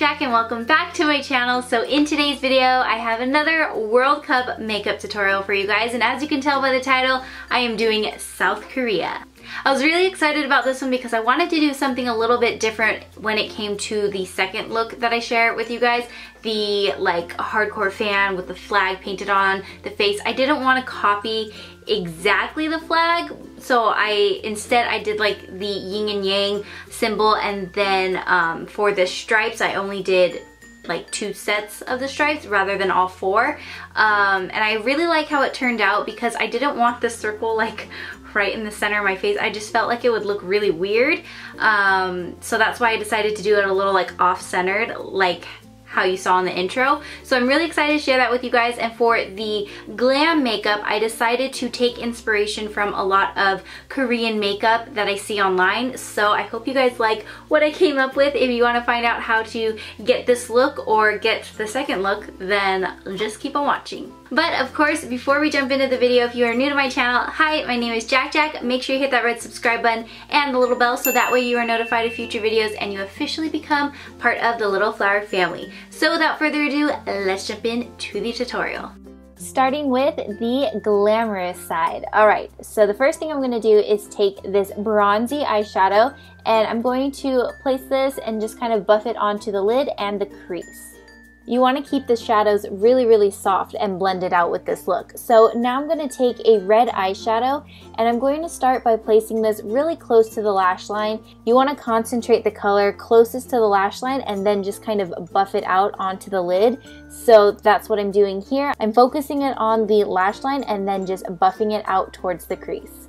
JaaackJack and welcome back to my channel. So in today's video I have another World Cup makeup tutorial for you guys, and as you can tell by the title, I am doing South Korea. I was really excited about this one because I wanted to do something a little bit different when it came to the second look that I share with you guys. The like hardcore fan with the flag painted on the face. I didn't want to copy exactly the flag, so instead I did like the yin and yang symbol, and then for the stripes I only did like 2 sets of the stripes rather than all 4. And I really like how it turned out because I didn't want the circle like right in the center of my face. I just felt like it would look really weird. So that's why I decided to do it a little like off-centered, like how you saw in the intro. So I'm really excited to share that with you guys. And for the glam makeup, I decided to take inspiration from a lot of Korean makeup that I see online. So I hope you guys like what I came up with. If you want to find out how to get this look or get the second look, then just keep on watching. But of course, before we jump into the video, if you are new to my channel, hi, my name is JaaackJack. Make sure you hit that red subscribe button and the little bell so that way you are notified of future videos and you officially become part of the Little Flower family. So without further ado, let's jump into the tutorial. Starting with the glamorous side. Alright, so the first thing I'm going to do is take this bronzy eyeshadow and I'm going to place this and just kind of buff it onto the lid and the crease. You want to keep the shadows really soft and blend it out with this look. So now I'm going to take a red eyeshadow and I'm going to start by placing this really close to the lash line. You want to concentrate the color closest to the lash line and then just kind of buff it out onto the lid. So that's what I'm doing here. I'm focusing it on the lash line and then just buffing it out towards the crease.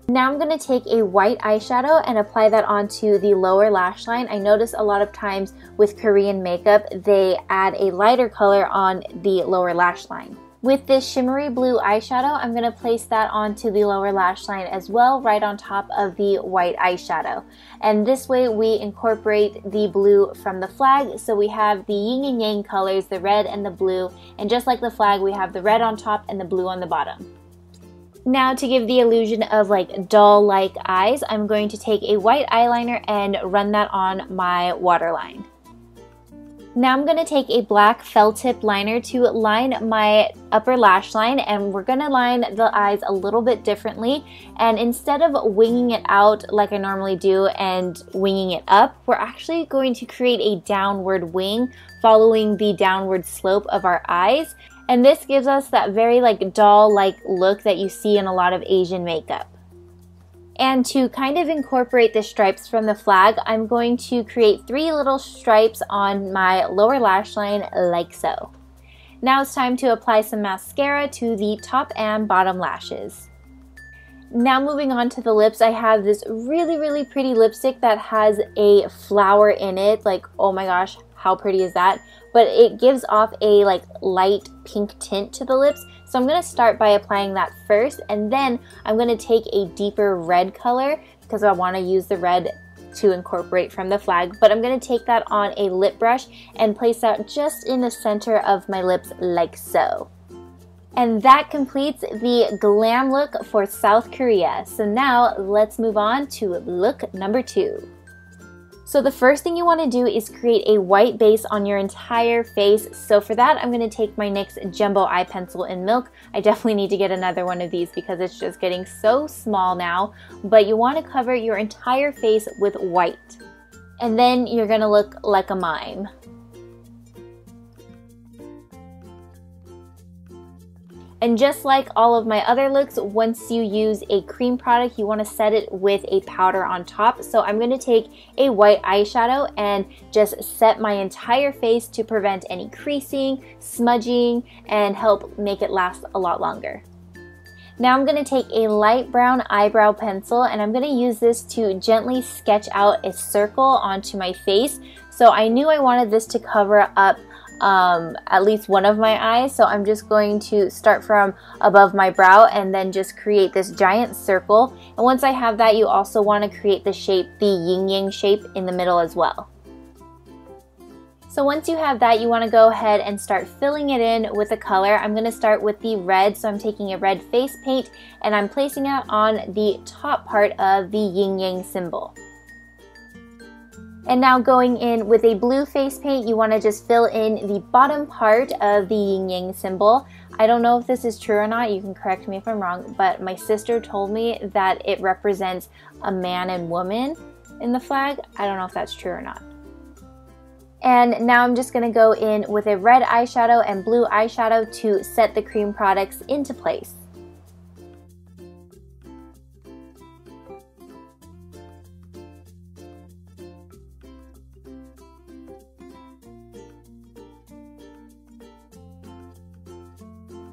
Now I'm going to take a white eyeshadow and apply that onto the lower lash line. I notice a lot of times with Korean makeup, they add a lighter color on the lower lash line. With this shimmery blue eyeshadow, I'm going to place that onto the lower lash line as well, right on top of the white eyeshadow. And this way we incorporate the blue from the flag, so we have the yin and yang colors, the red and the blue, and just like the flag, we have the red on top and the blue on the bottom. Now to give the illusion of like doll-like eyes, I'm going to take a white eyeliner and run that on my waterline. Now I'm going to take a black felt tip liner to line my upper lash line, and we're going to line the eyes a little bit differently, and instead of winging it out like I normally do and winging it up, we're actually going to create a downward wing following the downward slope of our eyes. And this gives us that very like doll-like look that you see in a lot of Asian makeup. And to kind of incorporate the stripes from the flag, I'm going to create 3 little stripes on my lower lash line like so. Now it's time to apply some mascara to the top and bottom lashes. Now moving on to the lips, I have this really pretty lipstick that has a flower in it. Like, oh my gosh, how pretty is that? But it gives off a like light pink tint to the lips. So I'm going to start by applying that first, and then I'm going to take a deeper red color because I want to use the red to incorporate from the flag. But I'm going to take that on a lip brush and place that just in the center of my lips like so. And that completes the glam look for South Korea. So now let's move on to look number 2. So the first thing you want to do is create a white base on your entire face. So for that, I'm going to take my NYX Jumbo Eye Pencil in Milk. I definitely need to get another one of these because it's just getting so small now. But you want to cover your entire face with white. And then you're going to look like a mime. And just like all of my other looks, once you use a cream product, you want to set it with a powder on top. So I'm going to take a white eyeshadow and just set my entire face to prevent any creasing, smudging, and help make it last a lot longer. Now I'm going to take a light brown eyebrow pencil and I'm going to use this to gently sketch out a circle onto my face. So I knew I wanted this to cover up at least one of my eyes, so I'm just going to start from above my brow and then just create this giant circle. And once I have that, you also want to create the shape, the yin-yang shape in the middle as well. So once you have that, you want to go ahead and start filling it in with a color. I'm going to start with the red, so I'm taking a red face paint and I'm placing it on the top part of the yin-yang symbol. And now going in with a blue face paint, you want to just fill in the bottom part of the yin yang symbol. I don't know if this is true or not, you can correct me if I'm wrong, but my sister told me that it represents a man and woman in the flag. I don't know if that's true or not. And now I'm just going to go in with a red eyeshadow and blue eyeshadow to set the cream products into place.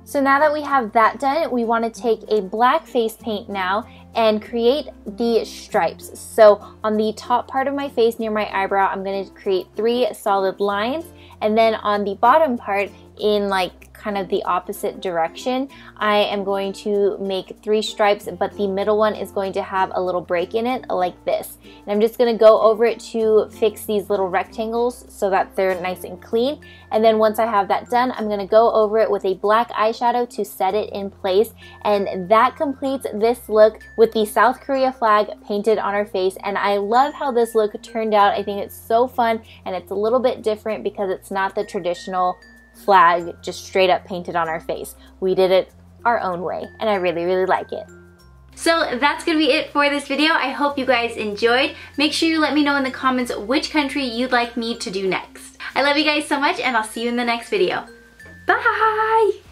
So now that we have that done, we want to take a black face paint now and create the stripes. So on the top part of my face near my eyebrow, I'm going to create 3 solid lines, and then on the bottom part in like kind of the opposite direction, I am going to make 3 stripes, but the middle one is going to have a little break in it like this. And I'm just going to go over it to fix these little rectangles so that they're nice and clean. And then once I have that done, I'm going to go over it with a black eyeshadow to set it in place. And that completes this look with the South Korea flag painted on our face. And I love how this look turned out. I think it's so fun, and it's a little bit different because it's not the traditional flag just straight up painted on our face. We did it our own way, and I really, really like it. So that's gonna be it for this video. I hope you guys enjoyed. Make sure you let me know in the comments which country you'd like me to do next. I love you guys so much, and I'll see you in the next video. Bye!